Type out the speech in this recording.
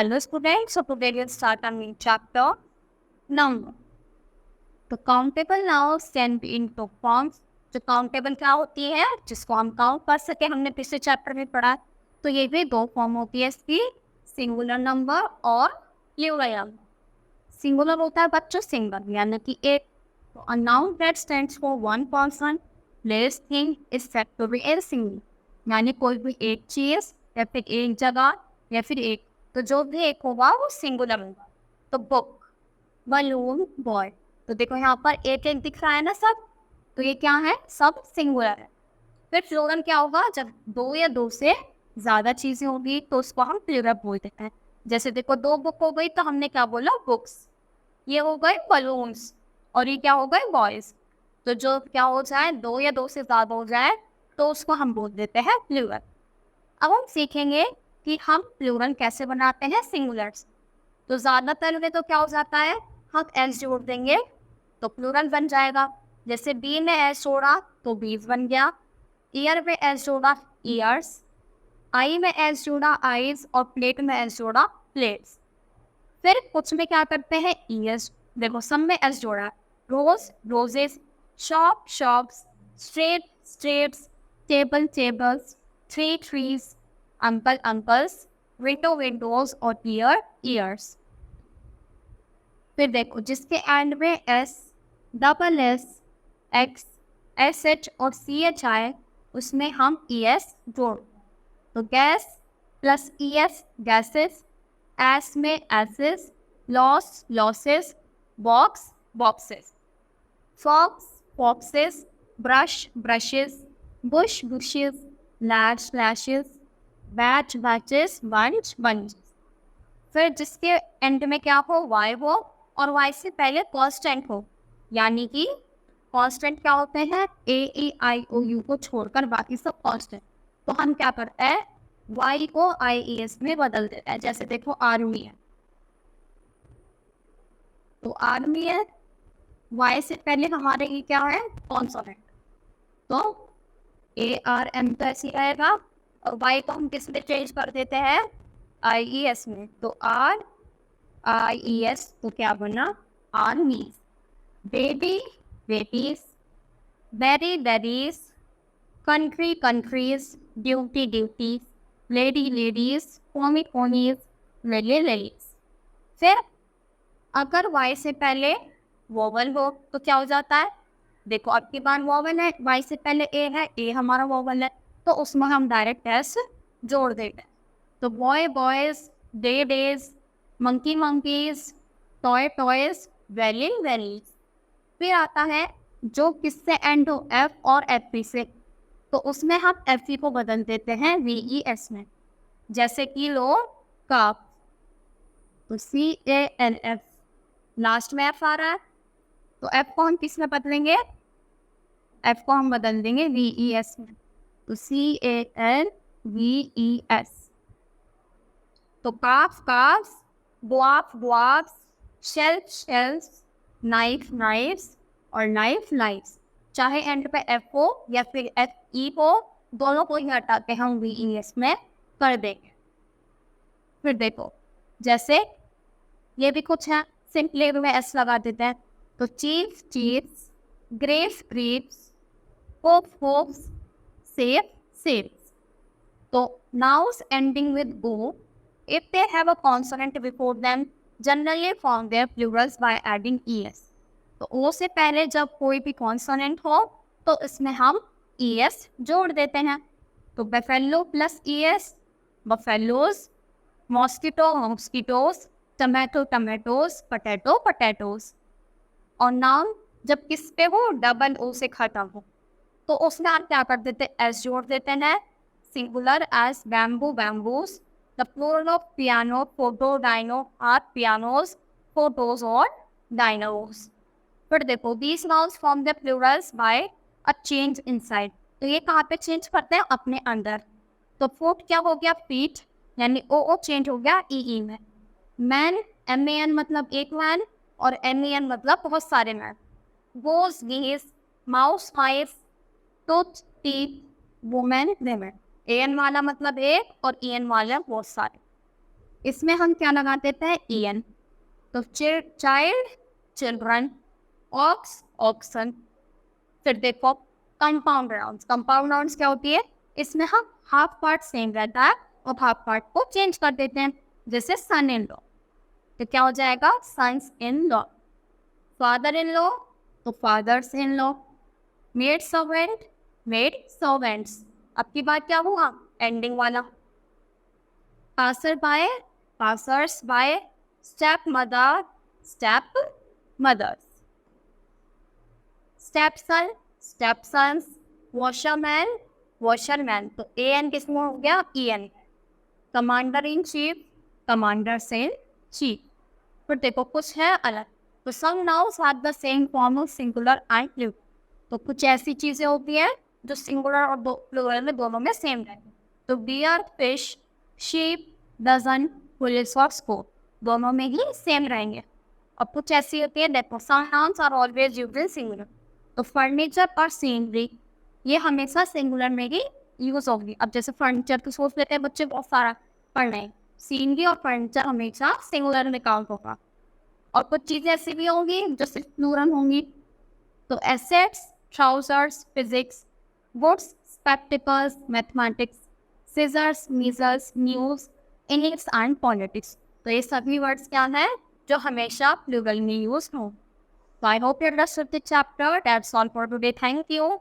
Hello students, so today we'll start a new chapter, number. तो countable nouns can be in two forms. जो countable क्या होती है, जिसको हम काउंट कर सके, हमने पिछले चैप्टर में पढ़ा। तो ये भी दो फॉर्म होती है इसकी, सिंगुलर नंबर और प्लूरल नंबर। सिंगुलर होता है बच्चों सिंगल, यानी कि एक। तो a noun that stands for one person, place, thing is said to be a single, यानी कोई भी एक चीज या फिर एक जगह या फिर एक, तो जो भी एक होगा वो सिंगुलर होगा। तो बुक, बलून, बॉय, तो देखो यहाँ पर एक एक दिख रहा है ना सब, तो ये क्या है, सब सिंगुलर है। फिर प्लूरल क्या होगा, जब दो या दो से ज्यादा चीजें होगी तो उसको हम प्लूरल बोलते हैं। जैसे देखो दो बुक हो गई तो हमने क्या बोला, बुक्स। ये हो गए बलून्स और ये क्या हो गए, बॉयज। तो जो क्या हो जाए, दो या दो से ज्यादा हो जाए तो उसको हम बोल देते हैं प्लूरल। अब हम सीखेंगे कि हम प्लूरल कैसे बनाते हैं सिंगुलर्स। तो ज्यादातर में तो क्या हो जाता है, हम एस जोड़ देंगे तो प्लूरल बन जाएगा। जैसे बी में एस जोड़ा तो बीज बन गया, ईयर में एस जोड़ा ईयर्स, आई में एस जोड़ा आईज, और प्लेट में एस जोड़ा प्लेट्स। फिर कुछ में क्या करते हैं, ईयर्स, देखो सब में एस जोड़ा, rose roses, shop shops, strait straits, table tables, tree trees, uncle uncles, window windows और ईयर ईयर्स। फिर देखो जिसके एंड में S, double S, X, S H और सी एच आए उसमें हम ई एस जोड़। तो gas plus E S gases, ass में asses, loss losses, box boxes, fox foxes, brush brushes, bush bushes, lash lashes, batch batches, bunch bunch. फिर जिसके end में क्या हो, वाई हो, और वाई से पहले कांस्टेंट हो, यानी कि कांस्टेंट क्या होते हैं, ए ई आई ओ यू को छोड़कर बाकी सब कांस्टेंट। तो हम क्या करते हैं, वाई को आई ई एस में बदल देते हैं। जैसे देखो आर्मी है, तो आर्मी है, वाई से पहले हमारे ये क्या है, कॉन्सोनेंट, तो ए आर एम तो ऐसे रहेगा, और वाई को हम किस में चेंज कर देते हैं, आई ई एस में। तो आर आई ई एस तो क्या बना, armies. Baby babies, berry berries, country countries, duty duties, lady ladies, pony ponies, lady ladies. फिर अगर वाई से पहले वोवल हो तो क्या हो जाता है, देखो अब की बार वोवल है, वाई से पहले ए है, ए हमारा वोवल है, तो उसमें हम डायरेक्ट एस जोड़ देते हैं। तो boy boys, day days, monkey monkeys, toy toys, valley valleys. फिर आता है जो किससे एंड हो, एफ और एफ पी से, तो उसमें हम एफ पी को बदल देते हैं वी ई एस में। जैसे कि लो काप, तो C A N F, last में एफ आ रहा है, तो एफ को हम किस में बदलेंगे, एफ को हम बदल देंगे वी ई एस में। तो C A N V E S. तो काफ काफ्स, बुआफ बुआफ्स, शेल्फ शेल्फ्स, नाइफ नाइफ्स और नाइफ नाइफ्स। चाहे एंड पे एफ हो या फिर एफ ई हो, दोनों को ही हटा के हम वी ई एस में कर देंगे। फिर देखो जैसे ये भी कुछ है, सिंपली में एस लगा देते हैं। तो chief chiefs, grapes grapes, hope hopes, safe safes. तो nouns ending with o, if they have a consonant before them, generally form their plurals by adding es। तो o से पहले जब कोई भी कॉन्सोनेंट हो तो इसमें हम es जोड़ देते हैं। तो buffalo plus es, buffaloes, mosquito mosquitoes, tomato tomatoes, potato potatoes। और नाउन जब किस पे हो, डबल ओ से खत्म हो, तो उसमें हम क्या कर देते हैं, एस जोड़ देते हैं। Singular as bamboo bamboos, the plural of piano photo dino are pianos, photos और डाइनोज। फिर देखो these nouns form the plurals by a change inside. तो ये कहाँ पे चेंज करते हैं, अपने अंदर। तो फुट क्या हो गया, फीट, यानी ओ ओ चेंज हो गया ई ई में। मैन, एम ए एन मतलब एक मैन, और एम ए एन मतलब बहुत सारे man. Goose geese, mouse mice, tooth teeth, woman women. A N वाला मतलब एक और ई एन वाला बहुत सारे। इसमें हम क्या लगा देते हैं, en। तो चाइल्ड, चिल्ड्रन, ऑक्स, ऑक्सन। फिर देखो कंपाउंड नाउन्स। कंपाउंड नाउन्स क्या होती है, इसमें हम हाफ पार्ट सेम रहता है और हाफ पार्ट को चेंज कर देते हैं। जैसे सन इन लॉ, तो क्या हो जाएगा, sons in law. Father in law, तो fathers in law. Maid servant, maid servants. अब की बात क्या हुआ, एंडिंग वाला। Passer by, passers by. Step mother, step mothers. Step son, step sons. Washerman, washerman. तो ए एन किसमें हो गया, E N. Commander in chief, commanders in chief. फिर देखो कुछ है अलग। तो some nouns have the same form of singular and plural. तो कुछ ऐसी चीजें होती हैं जो सिंगुलर और प्लूरल में दोनों में सेम रहती है। तो deer, fish, sheep, dozen, police और स्कोर दोनों में ही सेम रहेंगे। और कुछ ऐसी होती है, देखो some nouns are always used in singular. तो फर्नीचर और सीनरी ये हमेशा सिंगुलर में ही यूज होगी। अब जैसे फर्नीचर तो सोच लेते हैं बच्चे बहुत सारा पढ़ रहे हैं, सीनरी और फर्नीचर हमेशा सिंगुलर में काउंट होगा। और कुछ चीजें ऐसी भी होंगी जो सिर्फ प्लूरल होंगी। तो assets, trousers, physics, goods, spectacles, mathematics, scissors, measles, news, English and politics. तो ये सभी वर्ड्स क्या है जो हमेशा प्लूरल में यूज हो। So I hope you understood the chapter. That's all for today. Thank you.